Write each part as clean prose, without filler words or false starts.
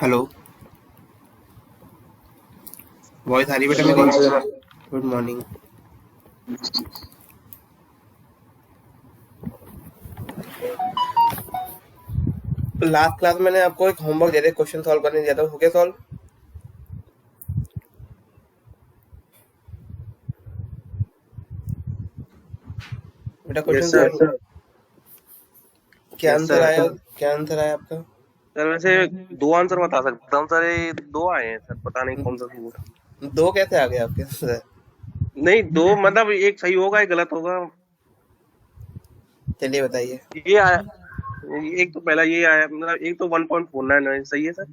Hello. Voice आ रही है बेटा गुड मेरी? Morning sir. Good morning. Last class में मैंने आपको एक होमवर्क दिया था, क्वेश्चन सॉल्व करने दिया था, हो गया सॉल्व? बेटा क्वेश्चन यस सर। सॉल्व क्या यस आंसर सर। आया? क्या आंसर आया आपका? सर वैसे दो आंसर बता सकता हूँ सर, ये दो आए हैं सर, पता नहीं कौन सा सही है। दो कैसे आ गए आपके आंसर? नहीं, दो मतलब एक सही होगा एक गलत होगा। चलिए बताइए। ये आया, एक तो पहला ये आया, मतलब एक तो 1.49 सही है सर।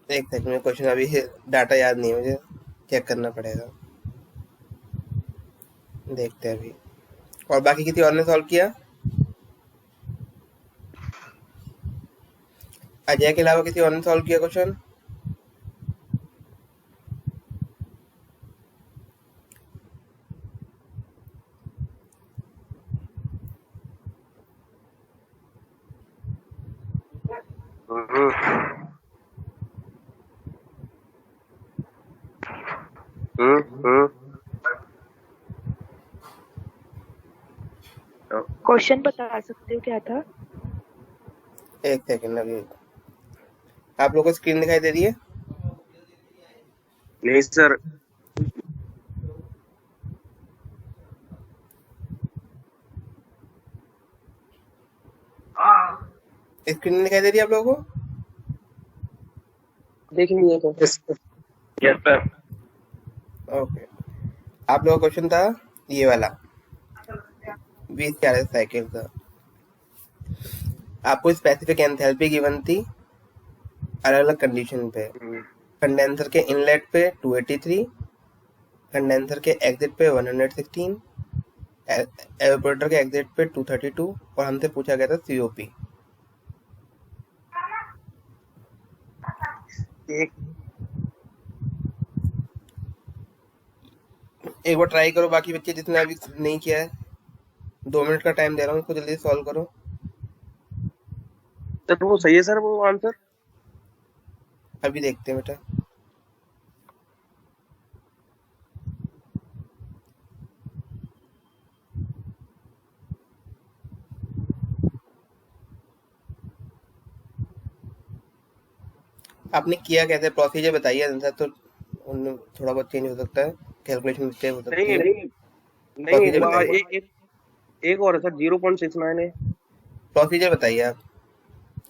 एक सेकंड में, क्वेश्चन अभी डाटा याद नहीं है मुझे, चेक करना पड़ेगा। देखते हैं अभी। और बाकी किसी और ने सॉल्व किया? अजय के अलावा किसी और ने सॉल्व किया क्वेश्चन? हम्म। हम्म। क्वेश्चन बता सकते हो क्या था? एक सेकंड अभी। आप लोगों को स्क्रीन दिखाई दे रही है? नहीं सर। स्क्रीन नहीं दिखाई दे रही है आप लोगों को? देखेंगे तो। Yes sir. ओके। आप लोगों का क्वेश्चन था ये वाला, 20 40 साइकिल का। आपको स्पेसिफिक एंथैल्पी गिवन थी अलग अलग कंडीशन पे। कंडेंसर के इनलेट पे 283, कंडेंसर के एग्जिट पे 116, एवापोरेटर के एग्जिट पे 232, और हमसे पूछा गया था सीओपी। एक एक बार ट्राई करो, बाकी बच्चे जिसने अभी नहीं किया है, 2 मिनट का टाइम दे रहा हूँ, इसको जल्दी सॉल्व करो। सर वो सही है सर, वो आंसर। अभी देखते हैं बेटा। आपने किया कैसे, प्रोसीजर बताइए। आंसर तो उनमें थोड़ा बहुत चेंज हो सकता है, कैलकुलेशन मिस्टेक हो सकती नहीं है। नहीं नहीं, प्रोसीजर वहाँ बताइए। एक और है सर, 0.69 है। प्रोसीजर बताइए आप,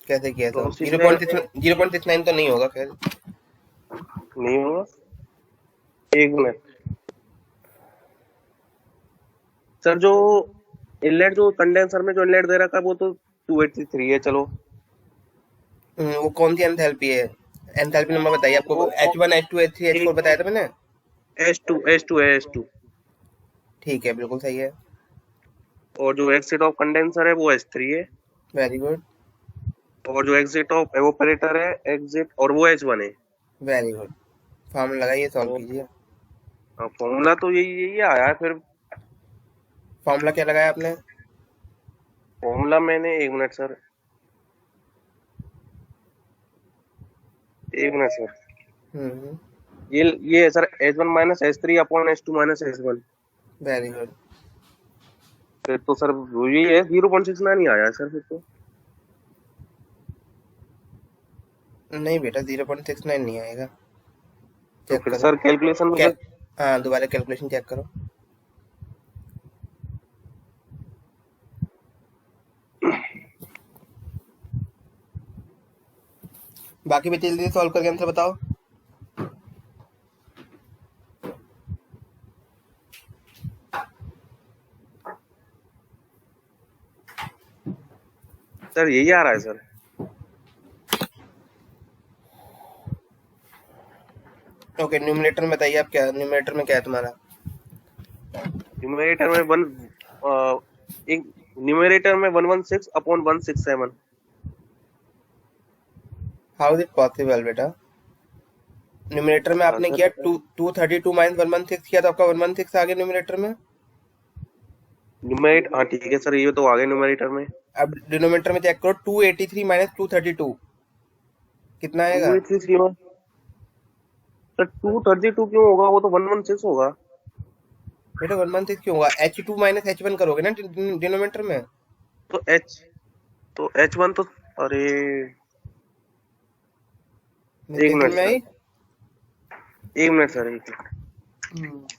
कैसे किया सब? जीरो प्रोसीजर पॉइंट सिक्स 0.69 तो नहीं होगा खैर। नहीं होगा। एक मिनट सर, जो इनलेट, जो कंडेंसर में जो इनलेट दे रखा है वो तो 283 है, चलो। वो कौन सी एंथैल्पी है? एंथैल्पी नंबर बताइए। आपको वो H1 H2 H3 H4 एक बताया था मैंने। S2 है, S2। ठीक है, बिल्कुल सही है। और जो एग्जिट ऑफ कंडेंसर है वो S3 है। Very good. और जो एग्जिट ऑफ एवोपरेटर है, एग्जिट, और वो H1 है। Very good. फॉर्मूला लगाइए, सॉल्व तो कीजिए। फॉर्मूला तो यही यही आया है फिर। फॉर्मूला क्या लगाया आपने? फॉर्मूला मैंने, एक मिनट सर, एक मिनट सर। हम्म। ये है sir, H1 minus S3 upon S2 minus S1। Very good. फिर तो सर यही है, 0.69 ही आया है सर फिर तो। नहीं बेटा, 0.69 नहीं आएगा। तो चेक फिर करो। सर कैलकुलेशन में क्या? फिर। हाँ, दोबारा कैलकुलेशन चेक करो। बाकी बच्चे जल्दी सॉल्व करके आंसर बताओ। सर यही आ रहा है सर। ओके, न्यूमरेटर में बताइए आप, क्या न्यूमरेटर में क्या है तुम्हारा? न्यूमरेटर में एक न्यूमरेटर में 116 upon 167। How is it possible बेटा? न्यूमरेटर में आपने सर किया 232 माइनस 116 किया, तो आपका 116 आ गया न्यूमरेटर में। न्यूमरेट, हाँ ठीक है सर, ये तो आ गए न्यूमरेटर में। अब डिनोमिनेटर में चेक करो, 283 माइनस 232। कितना आएगा? 283 में सर 232 क्यों होगा? वो तो 116 होगा। बेटा 116 क्यों होगा? H2 माइनस H1 करोगे ना डिनोमिनेटर में। तो H1 तो, अरे एक देखने मिनट में सर, आई? एक मिनट सर, एक मिनट।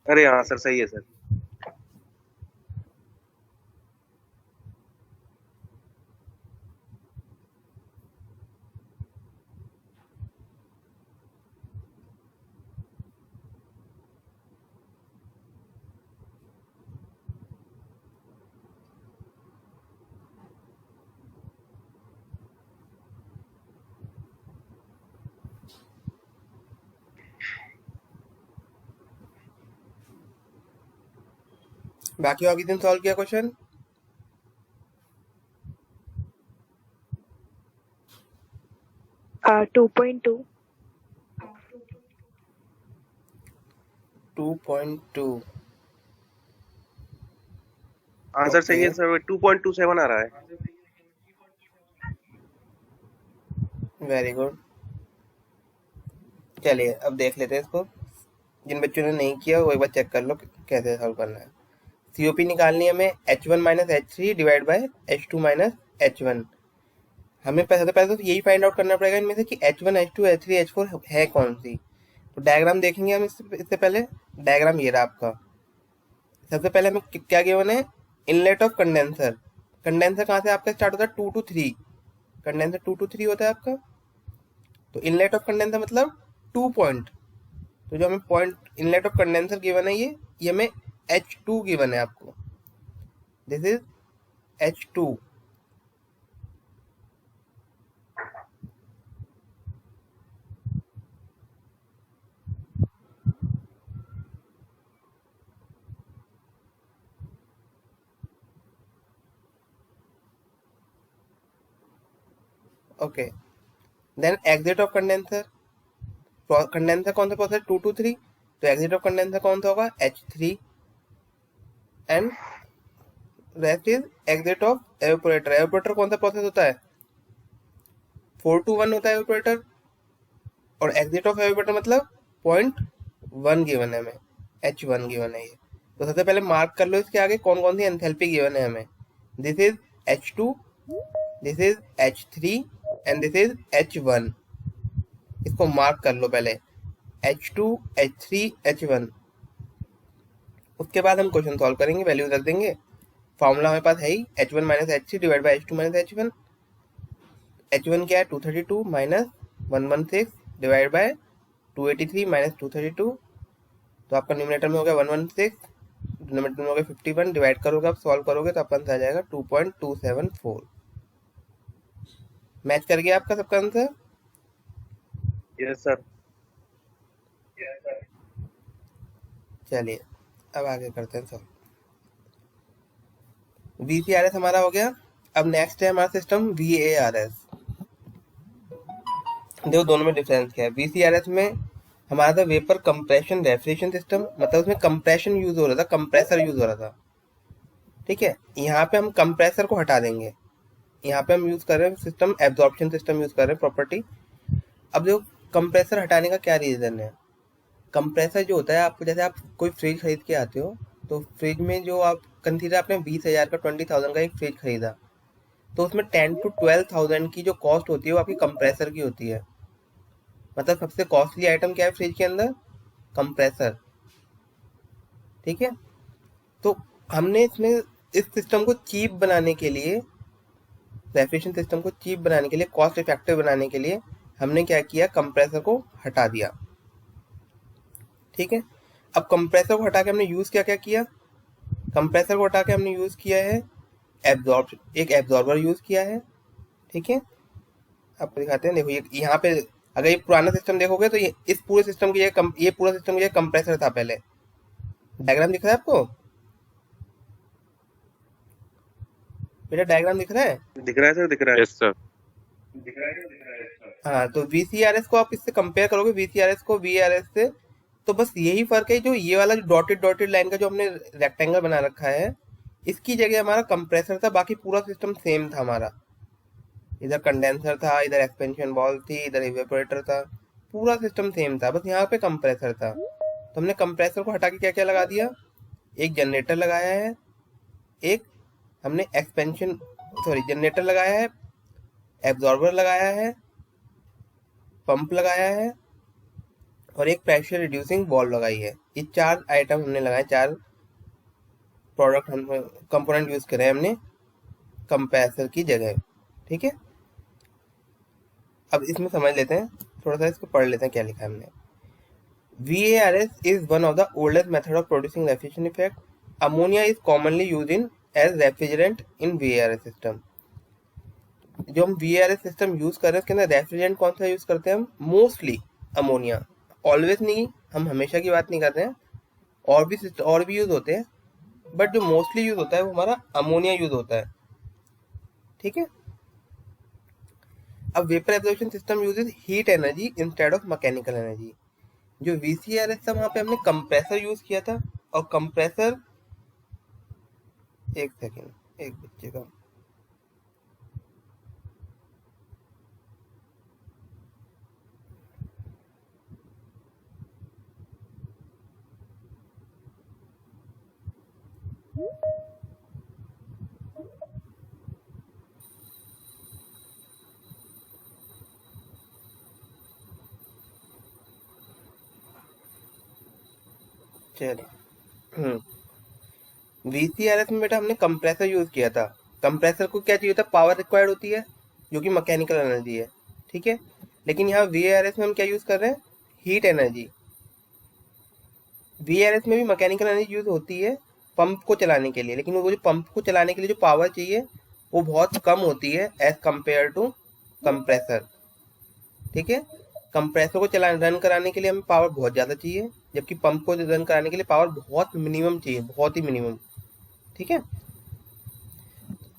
अरे हाँ सर, सही है सर। बाकी और किसी ने सॉल्व किया क्वेश्चन? Uh, 2.2. 2.2। आंसर सही है ओके, सर, 2.27 आ रहा है। Very good. चलिए अब देख लेते हैं इसको। जिन बच्चों ने नहीं किया वो एक बार चेक कर लो कैसे सॉल्व करना है। सीओपी निकालनी है हमें H1 minus H3 divide by H2 minus H1। हमें पहले तो यही फाइंड आउट करना पड़ेगा इनमें से कि H1 H2 H3 H4 है कौन सी। तो डायग्राम देखेंगे हम इससे पहले। डायग्राम ये रहा आपका। सबसे पहले हमें क्या गिवन है? Inlet of condenser. कंडेंसर कहाँ से आपका स्टार्ट होता है? 2 to 3। कंडेंसर 2 to 3 होता है आपका। तो इनलेट ऑफ कंडेंसर मतलब 2 पॉइंट। तो जो हमें point inlet of condenser given है ये हमें H2 गिवन है आपको। This is H2। Okay, then exit of condenser. Condenser कौन सा प्रोसेस? 2 to 3। तो एग्जिट ऑफ कंडेंसर कौन सा होगा? H3। And rest is exit of evaporator. Evaporator कौन सा प्रोसेस होता है? 4 to 1 होता है एवापोरेटर। और एग्जिट ऑफ एवापोरेटर मतलब 0.1 गिवन है हमें। H1 गिवन है ये। तो सबसे पहले मार्क कर लो इसके आगे कौन कौन सी एंथैल्पी गिवन है हमें। This is H2, this is H3 and this is H1। इसको मार्क कर लो पहले, H2 H3 H1। उसके बाद हम क्वेश्चन सॉल्व करेंगे, वैल्यूज रख देंगे। फॉर्मूला हमारे पास है ही H1 minus H3 divide by H2 minus H1। H1 क्या है? 232 माइनस 116 डिवाइड बाय 283 माइनस 232। तो आपका न्यूमरेटर में हो गया 116, डिनोमिनेटर में हो गया 51। डिवाइड करोगे आप, सॉल्व करोगे तो आपका आंसर आ जाएगा 2.274। मैच कर गया आपका सबका आंसर? Yes sir. चलिए अब आगे करते हैं सॉल्व। VCRS हमारा हो गया। अब नेक्स्ट है हमारा सिस्टम VARS। देखो दोनों में डिफरेंस क्या है। VCRS में हमारा था वेपर कंप्रेशन रेफ्रिजरेशन सिस्टम, मतलब उसमें कंप्रेशन यूज हो रहा था, कंप्रेसर यूज हो रहा था। ठीक है, यहाँ पे हम कंप्रेसर को हटा देंगे। यहाँ पे हम यूज कर रहे हैं सिस्टम एब्जॉर्प्शन सिस्टम यूज कर रहे हैं, प्रॉपर्टी। अब देखो कंप्रेसर हटाने का क्या रीजन है। कंप्रेसर जो होता है, आपको जैसे आप कोई फ्रिज खरीद के आते हो, तो फ्रिज में जो आप कंसीडर आपने 20,000 का 20,000 का एक फ्रिज खरीदा, तो उसमें 10 to 12,000 की जो कॉस्ट होती है वो आपकी कंप्रेसर की होती है। मतलब सबसे कॉस्टली आइटम क्या है फ्रिज के अंदर? कंप्रेसर। ठीक है, तो हमने इसमें इस सिस्टम को चीप बनाने के लिए, रेफ्रिजरेशन सिस्टम को चीप बनाने के लिए, कॉस्ट इफेक्टिव बनाने के लिए हमने क्या किया? कंप्रेसर को हटा दिया। ठीक है, अब कंप्रेसर को हटा के हमने यूज क्या क्या किया? कंप्रेसर को हटा के हमने यूज किया है एक एब्जॉर्बर यूज किया है। ठीक है, आपको दिखाते हैं। देखो ये यहाँ पे अगर ये पुराना सिस्टम देखोगे तो ये इस पूरे सिस्टम की जगह ये पूरा सिस्टम की जगह कंप्रेसर था पहले। डायग्राम दिख रहा है आपको बेटा? डायग्राम दिख रहा है? दिख रहा है सर, दिख रहा है। Yes sir. हाँ, तो VCRS को आप इससे कंपेयर करोगे, VCRS को VARS से, तो बस यही फर्क है। जो ये वाला जो डॉटेड डॉटेड लाइन का जो हमने रेक्टेंगल बना रखा है, इसकी जगह हमारा कंप्रेसर था, बाकी पूरा सिस्टम सेम था हमारा। इधर कंडेंसर था, इधर एक्सपेंशन बॉल थी, इधर इवेपोरेटर था, पूरा सिस्टम सेम था, बस यहाँ पे कंप्रेसर था। तो हमने कंप्रेसर को हटा के क्या क्या लगा दिया, एक जनरेटर लगाया है, एक हमने जनरेटर लगाया है, एब्जॉर्बर लगाया है, पंप लगाया है और एक प्रेशर रिड्यूसिंग वॉल्व लगाई है। ये 4 आइटम हमने लगाए, 4 प्रोडक्ट हम कंपोनेंट यूज करे हमने कंप्रेसर की जगह। ठीक है, अब इसमें समझ लेते हैं, थोड़ा सा इसको पढ़ लेते हैं क्या लिखा है हमने। VARS is one of the oldest method of producing refrigeration effect. Ammonia is commonly used in as refrigerant in VARS system. जो हम VARS सिस्टम यूज कर रहे हैं उसके अंदर रेफ्रिजरेंट कौन सा यूज करते हैं हम, मोस्टली अमोनिया। ऑलवेज नहीं, हम हमेशा की बात नहीं कर रहे हैं, और भी यूज होते हैं, बट जो मोस्टली यूज होता है वो हमारा अमोनिया यूज होता है। ठीक है, अब vapour absorption system uses heat energy instead of mechanical energy. जो VCRS था वहां पे हमने कंप्रेसर यूज किया था, और कंप्रेसर, एक सेकेंड, एक बच्चे का, चलिए। VCRS में बेटा हमने कंप्रेसर यूज किया था। कंप्रेसर को क्या चाहिए था, पावर रिक्वायर्ड होती है जो कि मैकेनिकल एनर्जी है। ठीक है, लेकिन यहाँ VARS में हम क्या यूज कर रहे हैं, हीट एनर्जी। VARS में भी मैकेनिकल एनर्जी यूज होती है पंप को चलाने के लिए, लेकिन वो जो पंप को चलाने के लिए जो पावर चाहिए वो बहुत कम होती है एज कंपेयर टू कंप्रेसर। ठीक है, कंप्रेसर को रन कराने के लिए हमें पावर बहुत ज़्यादा चाहिए, जबकि पंप को रन कराने के लिए पावर बहुत मिनिमम चाहिए, बहुत ही मिनिमम। ठीक है,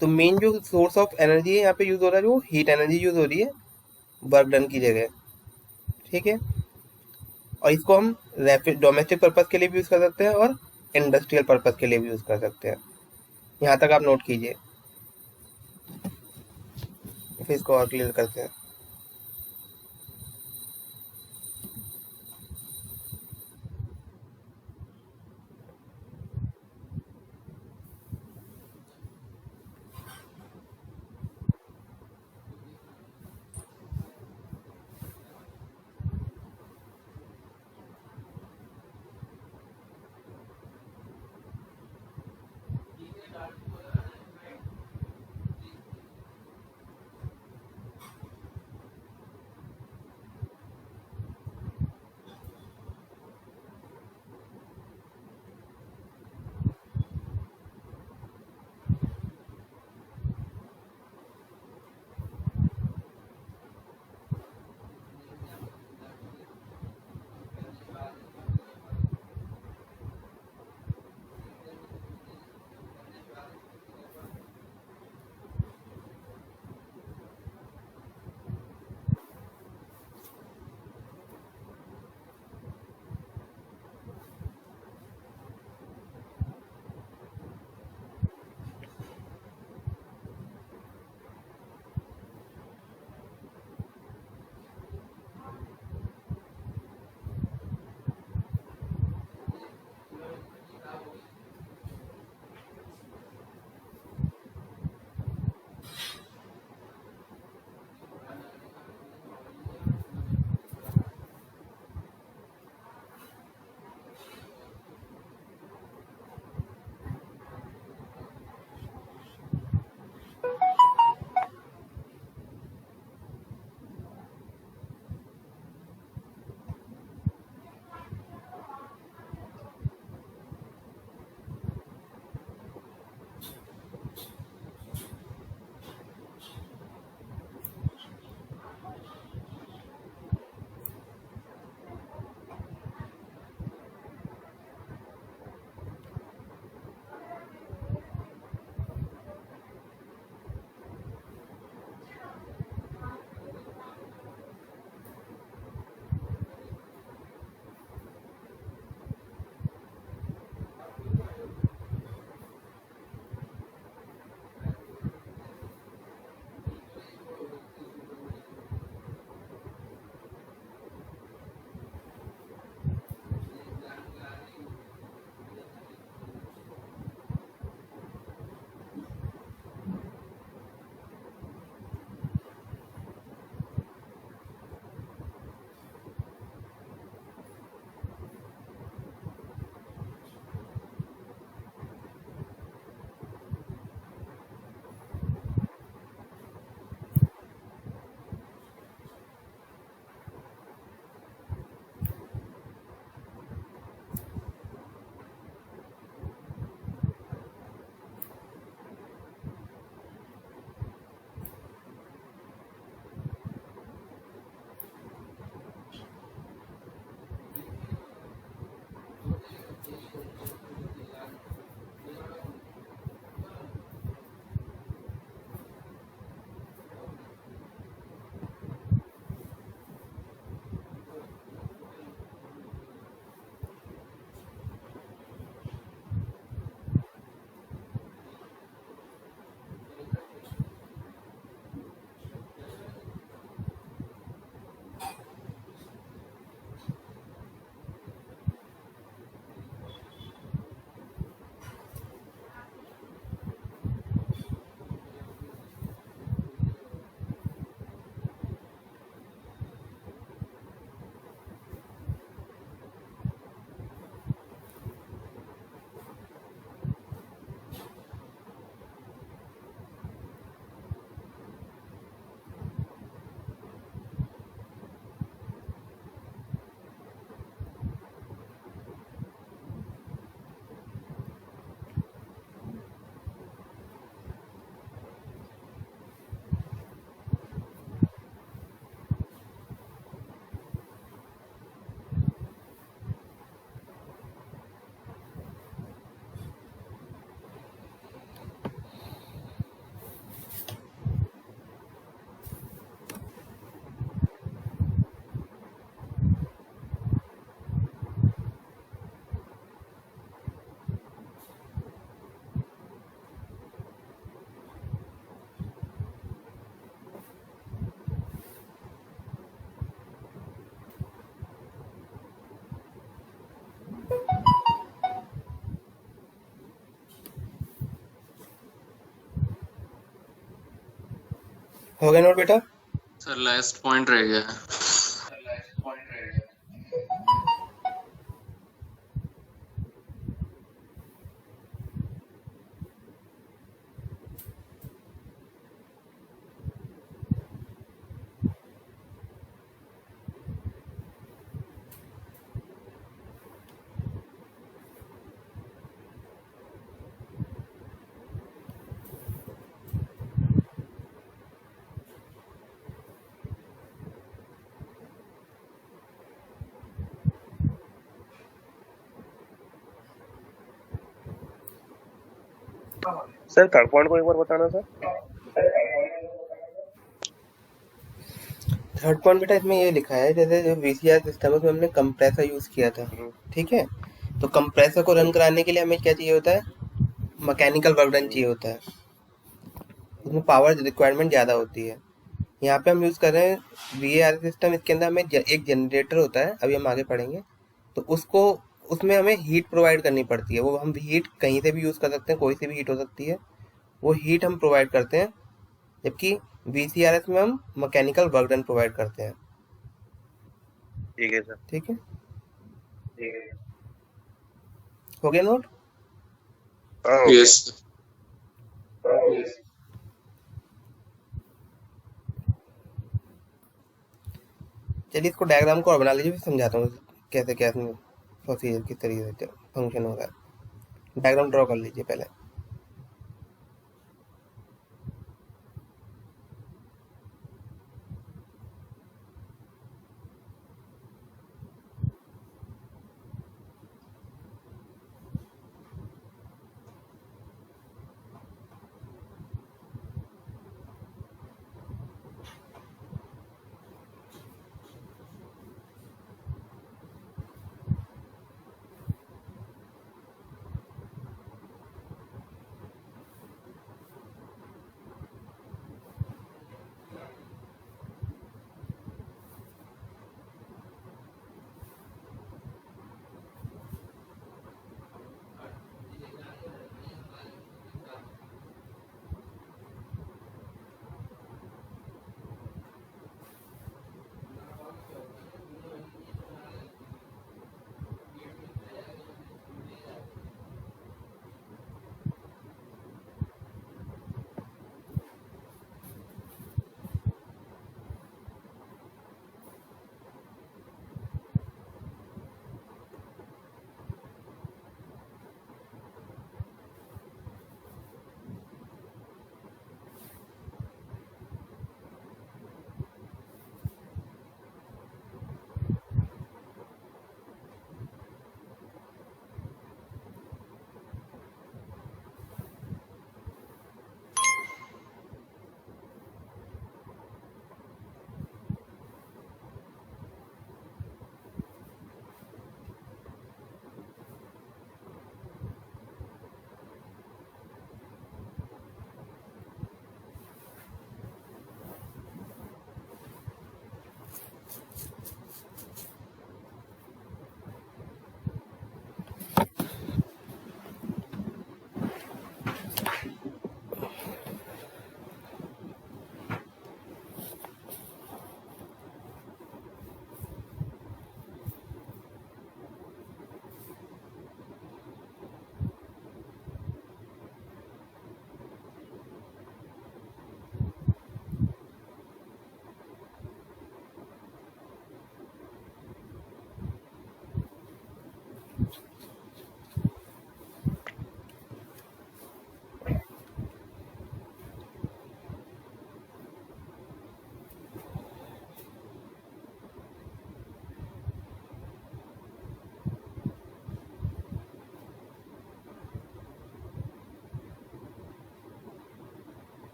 तो मेन जो सोर्स ऑफ एनर्जी है यहाँ पे यूज हो रहा है वो हीट एनर्जी यूज हो रही है वर्क डन की जगह। ठीक है, और इसको हम डोमेस्टिक पर्पज के लिए भी यूज कर सकते हैं और इंडस्ट्रियल पर्पज के लिए भी यूज कर सकते हैं। यहाँ तक आप नोट कीजिए, फिर इसको और क्लियर करते हैं। हो गया नोट बेटा? सर लास्ट पॉइंट रह गया है। सर थर्ड पॉइंट को एक बार बताना सर। थर्ड पॉइंट बेटा इसमें ये लिखा है, जैसे जो वीसीआर सिस्टम है उसमें हमने कंप्रेसर यूज किया था, ठीक है? तो कंप्रेसर को रन कराने के लिए हमें क्या चाहिए होता है? मैकेनिकल वर्क डन चाहिए होता है, उसमें पावर रिक्वायरमेंट ज़्यादा होती है। यहाँ पे हम यूज़ कर रहे हैं वीएआर सिस्टम, इसके अंदर हमें एक जनरेटर होता है, अभी हम आगे पढ़ेंगे। तो उसको उसमें हमें हीट प्रोवाइड करनी पड़ती है, वो हम हीट कहीं से भी यूज़ कर सकते हैं, कोई सी भी हीट हो सकती है, वो हीट हम प्रोवाइड करते हैं। जबकि वीसीआरएस में हम मैकेनिकल वर्क डन प्रोवाइड करते हैं, ठीक है सर। ठीक है? हो गया नोट? हाँ हो गया। यस चलिए इसको डायग्राम को और बना लीजिए, फिर समझाता हूँ कैसे क्या प्रोसीजर किस तरीके से फंक्शन होगा। डायग्राम ड्रॉ कर लीजिए पहले।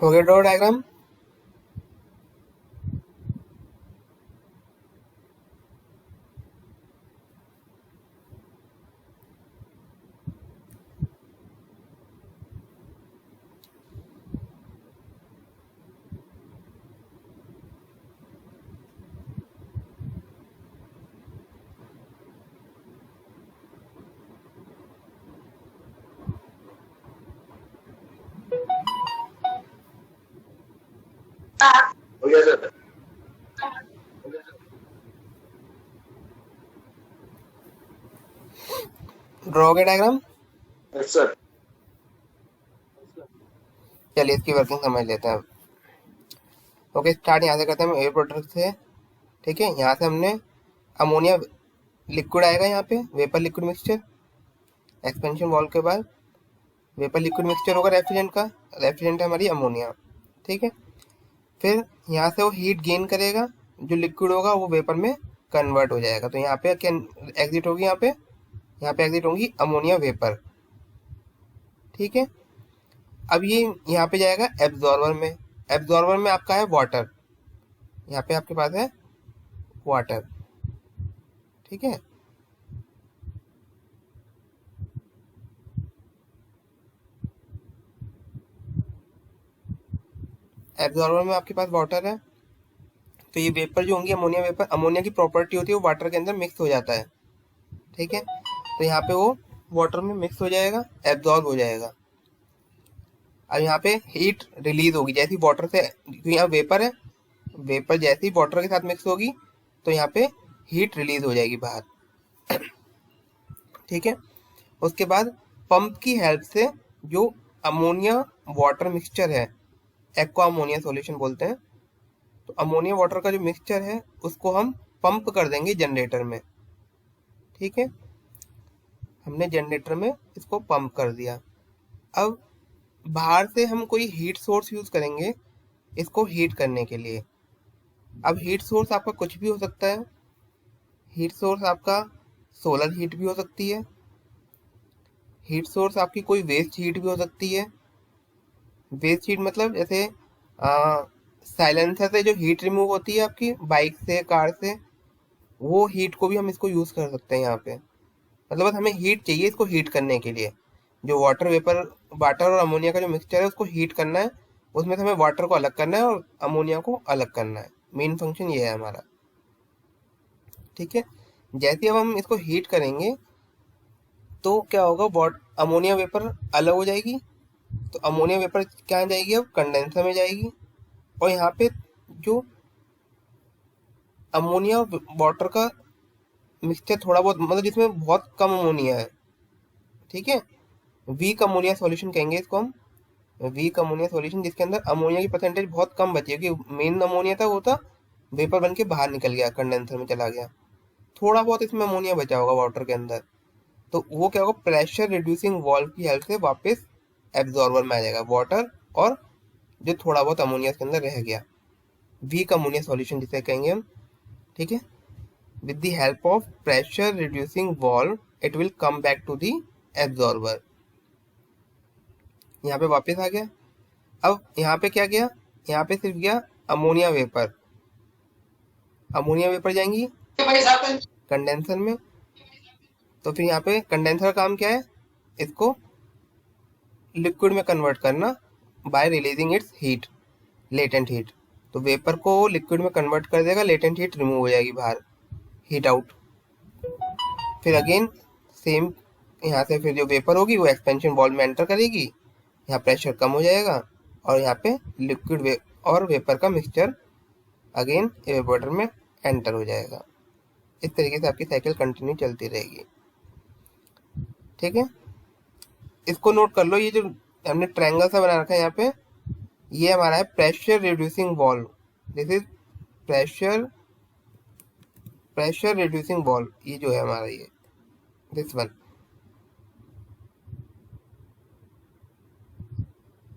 हो गया ड्रॉ डायग्राम? हो गया सर। ड्रॉ हो गया डायग्राम? Yes sir. चलिए इसकी वर्किंग समझ लेते हैं अब। ओके, स्टार्ट यहाँ से करते हैं हम एयर प्रोडक्ट से। ठीक है, यहाँ से हमने अमोनिया लिक्विड आएगा, यहाँ पे vapour liquid mixture. Expansion valve के बाद वेपर लिक्विड मिक्सचर होगा रेफ्रिजरेंट का। रेफ्रिजरेंट है हमारी अमोनिया। ठीक है, फिर यहाँ से वो हीट गेन करेगा, जो लिक्विड होगा वो वेपर में कन्वर्ट हो जाएगा। तो यहाँ पे क्या एग्जिट होगी? यहाँ पे एग्जिट होगी अमोनिया वेपर। ठीक है, अब ये यहाँ पे जाएगा एब्जॉर्बर में। एब्जॉर्बर में आपका है वाटर, यहाँ पे आपके पास है वाटर। ठीक है, एब्जॉर्बर में आपके पास वाटर है। तो ये वेपर जो होंगी अमोनिया वेपर, अमोनिया की प्रॉपर्टी होती है वो वाटर के अंदर मिक्स हो जाता है। ठीक है, तो यहाँ पे वो वाटर में मिक्स हो जाएगा, एब्जॉर्ब हो जाएगा। अब यहाँ पे हीट रिलीज होगी जैसी वाटर से, क्योंकि यहाँ वेपर है, वेपर जैसे ही वाटर के साथ मिक्स होगी तो यहाँ पे हीट रिलीज हो जाएगी बाहर। ठीक है, उसके बाद पंप की हेल्प से जो अमोनिया वाटर मिक्सचर है, एक्वा अमोनिया सॉल्यूशन बोलते हैं, तो अमोनिया वाटर का जो मिक्सचर है उसको हम पंप कर देंगे जनरेटर में। ठीक है, हमने जनरेटर में इसको पंप कर दिया। अब बाहर से हम कोई हीट सोर्स यूज करेंगे इसको हीट करने के लिए। अब हीट सोर्स आपका कुछ भी हो सकता है। हीट सोर्स आपका सोलर हीट भी हो सकती है, हीट सोर्स आपकी कोई वेस्ट हीट भी हो सकती है। वेस्ट हीट मतलब जैसे साइलेंसर से जो हीट रिमूव होती है आपकी बाइक से, कार से, वो हीट को भी हम इसको यूज कर सकते हैं यहाँ पे। मतलब बस हमें हीट चाहिए इसको हीट करने के लिए। जो वाटर वेपर, वाटर और अमोनिया का जो मिक्सचर है उसको हीट करना है, उसमें से हमें वाटर को अलग करना है और अमोनिया को अलग करना है। मेन फंक्शन ये है हमारा। ठीक है, जैसे अब हम इसको हीट करेंगे तो क्या होगा, अमोनिया वेपर अलग हो जाएगी। तो अमोनिया वेपर क्या जाएगी? अब कंडेंसर में जाएगी। और यहाँ पे जो अमोनिया वाटर का मिक्सचर थोड़ा बहुत, मतलब जिसमें बहुत कम अमोनिया है, ठीक है, वीक अमोनिया सॉल्यूशन कहेंगे इसको हम। वीक अमोनिया सॉल्यूशन जिसके अंदर अमोनिया की परसेंटेज बहुत कम बची है, क्योंकि मेन अमोनिया था वो था वेपर बन के बाहर निकल गया, कंडेंसर में चला गया। थोड़ा बहुत इसमें अमोनिया बचा होगा वाटर के अंदर, तो वो क्या होगा, प्रेशर रिड्यूसिंग वाल्व की हेल्प से वापस एब्जॉर्बर में आ जाएगा वाटर, और जो थोड़ा बहुत अमोनिया इसके अंदर रह गया, वीक अमोनिया सॉल्यूशन जिसे कहेंगे हम। ठीक है, with the help of pressure reducing valve it will come back to the absorber. यहाँ पे वापस आ गया। अब यहाँ पे क्या गया? यहाँ पे सिर्फ गया अमोनिया वेपर। अमोनिया वेपर जाएंगी कंडेंसर में। तो फिर यहाँ पे कंडेंसर का काम क्या है? इसको लिक्विड में कन्वर्ट करना bye releasing it's heat, latent heat. तो वेपर को लिक्विड में कन्वर्ट कर देगा, लेटेंट हीट रिमूव हो जाएगी बाहर, हीट आउट। फिर अगेन सेम, यहाँ से फिर जो वेपर होगी वो एक्सपेंशन वॉल्व में एंटर करेगी, यहाँ प्रेशर कम हो जाएगा और यहाँ पे लिक्विड और वेपर का मिक्सचर अगेन एवेपोरेटर में एंटर हो जाएगा। इस तरीके से आपकी साइकिल कंटिन्यू चलती रहेगी। ठीक है, इसको नोट कर लो, ये जो हमने ट्रायंगल सा बना रखा है यहाँ पे, ये हमारा है pressure reducing valve. This is pressure reducing valve, ये जो है हमारा, ये this one,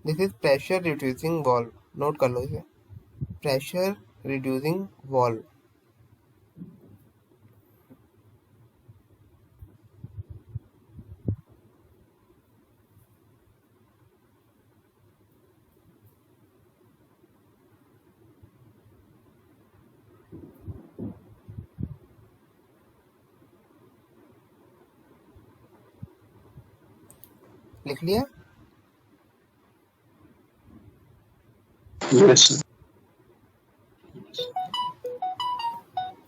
this is pressure reducing valve. Note कर लो इसे, प्रेशर रिड्यूसिंग वॉल्व। लिख लिया? Yes sir.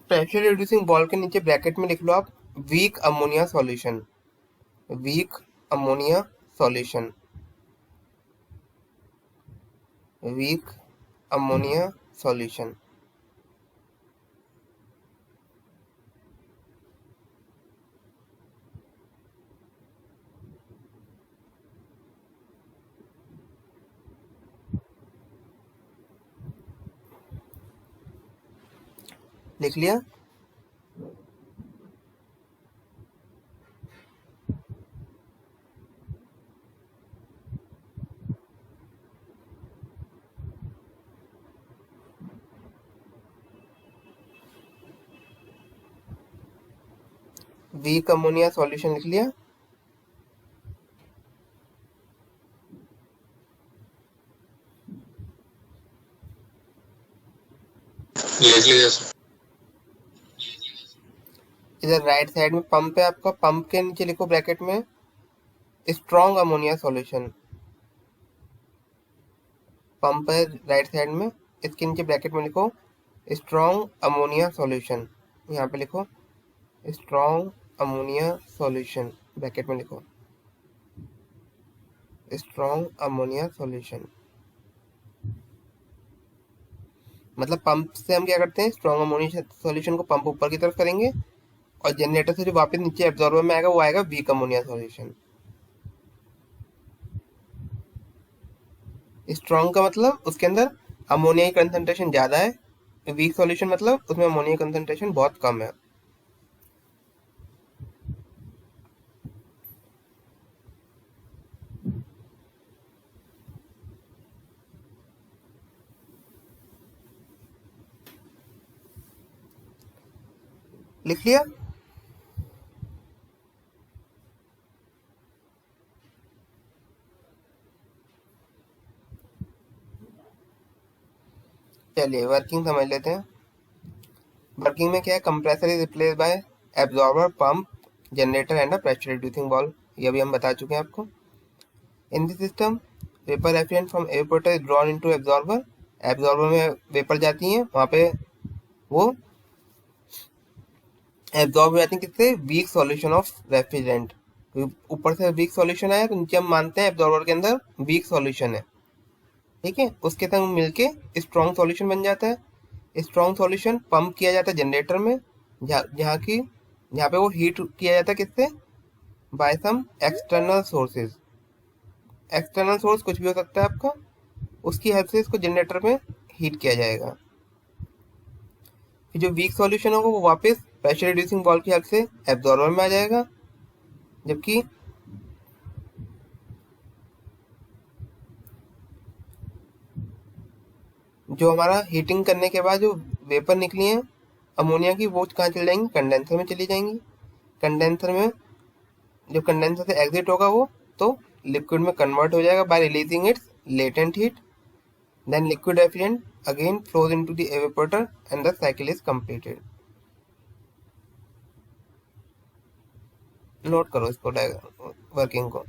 Pressure reducing valve के नीचे ब्रैकेट में लिख लो आप weak ammonia solution, weak ammonia solution, weak ammonia solution. लिख लिया? वीक अमोनिया सॉल्यूशन लिख लिया? लिख लिया सर। इधर राइट साइड में पंप है आपका, पंप के नीचे लिखो ब्रैकेट में स्ट्रॉन्ग अमोनिया सॉल्यूशन। पंप है राइट साइड में, इसके नीचे ब्रैकेट में लिखो स्ट्रॉन्ग अमोनिया सॉल्यूशन। यहाँ पे लिखो स्ट्रॉन्ग अमोनिया सॉल्यूशन, ब्रैकेट में लिखो स्ट्रॉन्ग अमोनिया सॉल्यूशन। मतलब पंप से हम क्या करते हैं, स्ट्रॉन्ग अमोनिया सॉल्यूशन को पंप ऊपर की तरफ करेंगे और जनरेटर से जो वापस नीचे एब्जॉर्बर में आएगा वो आएगा वीक अमोनिया सॉल्यूशन। स्ट्रॉन्ग का मतलब उसके अंदर अमोनिया की कंसंट्रेशन ज्यादा है, वीक सॉल्यूशन मतलब उसमें अमोनिया की कंसंट्रेशन बहुत कम है। लिख लिया? चलिए वर्किंग समझ लेते हैं। वर्किंग में क्या है, compressor is replace by absorber, pump, generator and a pressure reducing valve. ये भी हम बता चुके हैं आपको। In this system vapour effluent from evaporator is drawn into absorber. Absorber में वेपर जाती है, वहां पे वो एब्जॉर्ब हो जाती है किससे, वीक सॉल्यूशन ऑफ रेफ्रिजरेंट। ऊपर से वीक सॉल्यूशन आया तो नीचे हम मानते हैं एब्जॉर्बर के अंदर वीक सॉल्यूशन है, ठीक है। उसके संग मिलके स्ट्रॉन्ग सॉल्यूशन बन जाता है। स्ट्रॉन्ग सॉल्यूशन पंप किया जाता है जनरेटर में, जहाँ पे वो हीट किया जाता है किससे, by some external sources. External source कुछ भी हो सकता है आपका, उसकी हेल्प से इसको जनरेटर में हीट किया जाएगा। फिर जो वीक सॉल्यूशन होगा वो वापस प्रेशर रिड्यूसिंग वाल्व की हेल्प से एब्जॉर्बर में आ जाएगा, जबकि जो हमारा हीटिंग करने के बाद जो वेपर निकली है अमोनिया की, वो कहाँ चली जाएंगी, कंडेंसर में चली जाएंगी। कंडेंसर में जब कंडेंसर से एग्जिट होगा वो, तो लिक्विड में कन्वर्ट हो जाएगा by releasing its latent heat. Then liquid effluent again flows into the evaporator and the cycle is completed. Note करो इसको, वर्किंग को।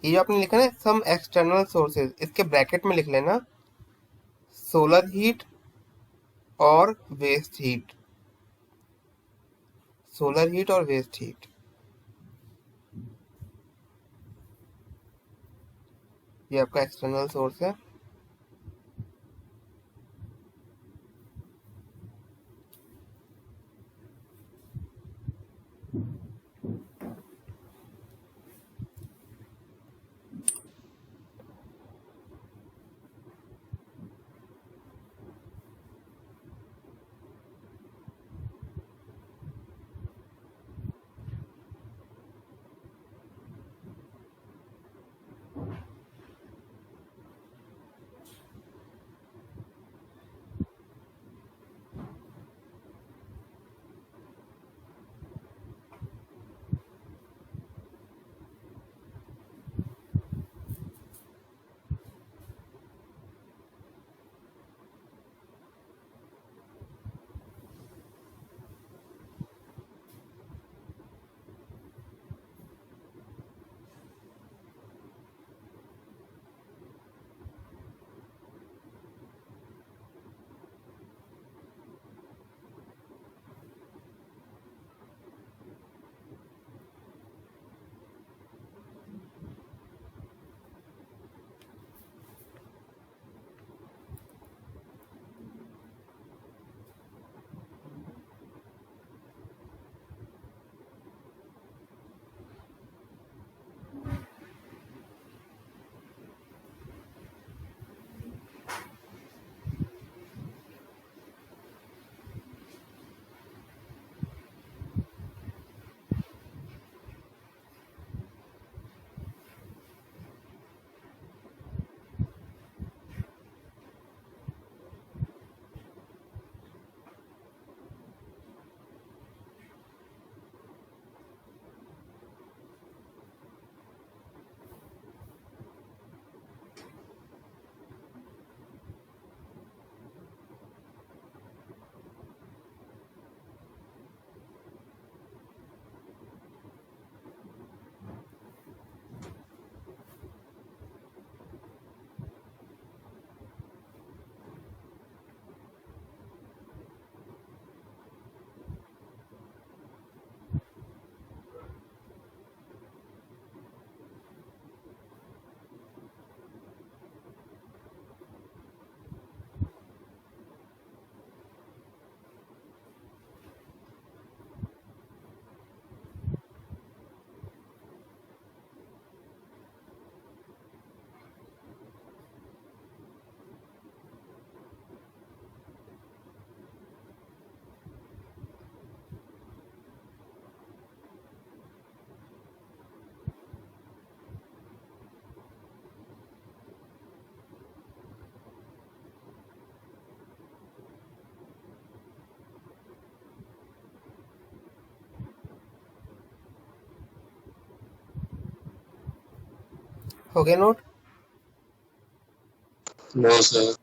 ये जो आपने लिखा ना सम एक्सटर्नल सोर्सेज, इसके ब्रैकेट में लिख लेना सोलर हीट और वेस्ट हीट, सोलर हीट और वेस्ट हीट। ये आपका एक्सटर्नल सोर्स है। हो गया नोट? No sir.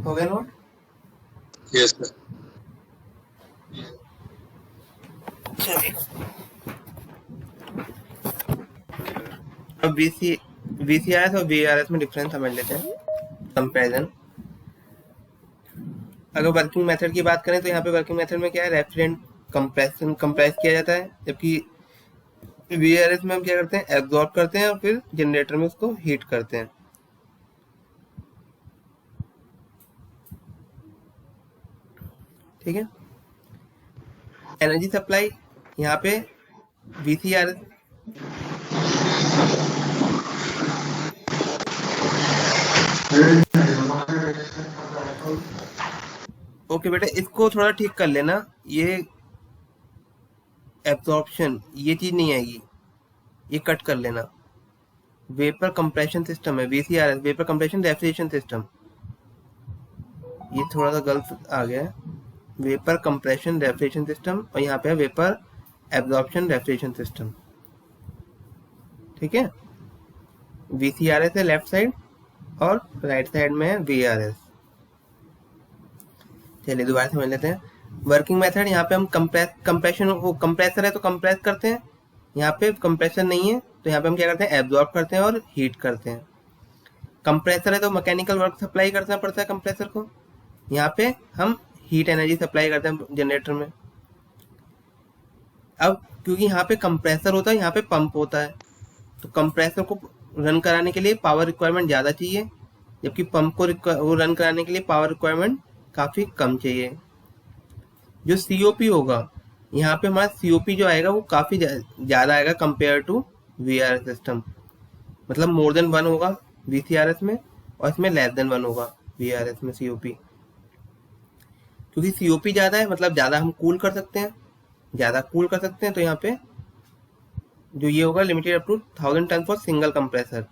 हो गया नोट? Yes sir. चलिए अब VCRS और VRS में डिफरेंस समझ लेते हैं, कंपैरिजन। अगर वर्किंग मेथड की बात करें तो यहाँ पे वर्किंग मेथड में क्या है, रेफ्रिजरेंट कंप्रेस किया जाता है, जबकि VRS में हम क्या करते हैं, एब्जॉर्ब करते हैं और फिर जनरेटर में उसको हीट करते हैं। ठीक है। एनर्जी सप्लाई यहाँ पे VCRS ओके बेटा, इसको थोड़ा ठीक कर लेना, ये एब्जॉर्प्शन ये चीज नहीं आएगी, ये कट कर लेना। वेपर कंप्रेशन सिस्टम है VCRS, vapour compression refrigeration system, ये थोड़ा सा गलत आ गया है। वेपर कंप्रेशन रेफ्रिजरेशन सिस्टम और यहाँ पे है वेपर एब्जॉर्प्शन रेफ्रिजरेशन सिस्टम। ठीक है। VCRS है लेफ्ट साइड और राइट साइड में है VRS। चलिए दोबारा समझ लेते हैं। वर्किंग मेथड, यहाँ पे हम कंप्रेशन, वो कंप्रेसर है तो कंप्रेस करते हैं, यहाँ पे कंप्रेसर नहीं है तो यहाँ पे हम क्या करते हैं, एब्जॉर्ब करते हैं और हीट करते हैं। कंप्रेसर है तो मैकेनिकल वर्क सप्लाई करना पड़ता है कंप्रेसर को, यहाँ पे हम हीट एनर्जी सप्लाई करते हैं जनरेटर में। अब क्योंकि यहाँ पे कंप्रेसर होता है, यहाँ पे पंप होता है, तो कंप्रेसर को रन कराने के लिए पावर रिक्वायरमेंट ज़्यादा चाहिए, जबकि पंप को वो रन कराने के लिए पावर रिक्वायरमेंट काफ़ी कम चाहिए। जो COP होगा, यहाँ पे हमारा COP जो आएगा वो काफ़ी ज़्यादा आएगा कंपेयर टू VRS सिस्टम, मतलब मोर देन 1 होगा VCRS में और इसमें लेस देन 1 होगा VRS में COP। क्योंकि COP ज़्यादा है मतलब ज़्यादा हम कूल कर सकते हैं, तो यहाँ पे जो ये होगा limited up to 1000 ton for single compressor,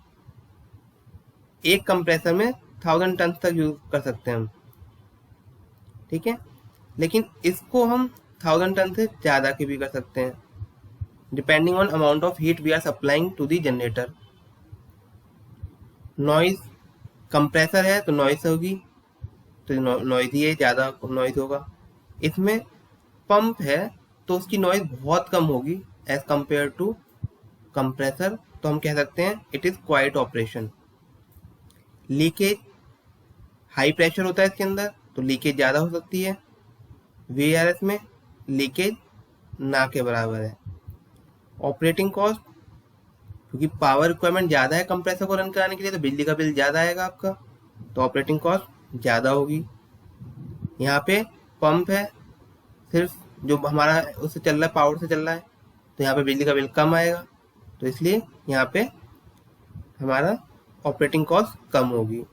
एक कंप्रेसर में 1000 टन तक यूज कर सकते हैं हम। ठीक है। लेकिन इसको हम 1000 टन से ज़्यादा की भी कर सकते हैं, depending on amount of heat we are supplying to the generator. Noise, compressor है तो नॉइज होगी, तो नॉइज ही है, ज़्यादा नॉइज होगा। इसमें पंप है तो उसकी नॉइज बहुत कम होगी एज कंपेयर टू कंप्रेसर, तो हम कह सकते हैं it is quite operation. Leakage high pressure होता है इसके अंदर तो लीकेज ज़्यादा हो सकती है, VARS में लीकेज ना के बराबर है। ऑपरेटिंग कॉस्ट, क्योंकि पावर रिक्वायरमेंट ज़्यादा है कंप्रेसर को रन कराने के लिए तो बिजली का बिल ज़्यादा आएगा आपका, तो ऑपरेटिंग कॉस्ट ज़्यादा होगी। यहाँ पे पंप है सिर्फ जो हमारा उससे चल रहा है, पावर से चल रहा है, तो यहाँ पे बिजली का बिल कम आएगा, तो इसलिए यहाँ पे हमारा ऑपरेटिंग कॉस्ट कम होगी।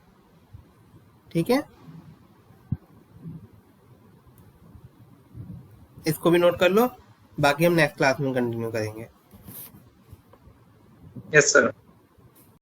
ठीक है, इसको भी नोट कर लो, बाकी हम नेक्स्ट क्लास में कंटिन्यू करेंगे। Yes sir.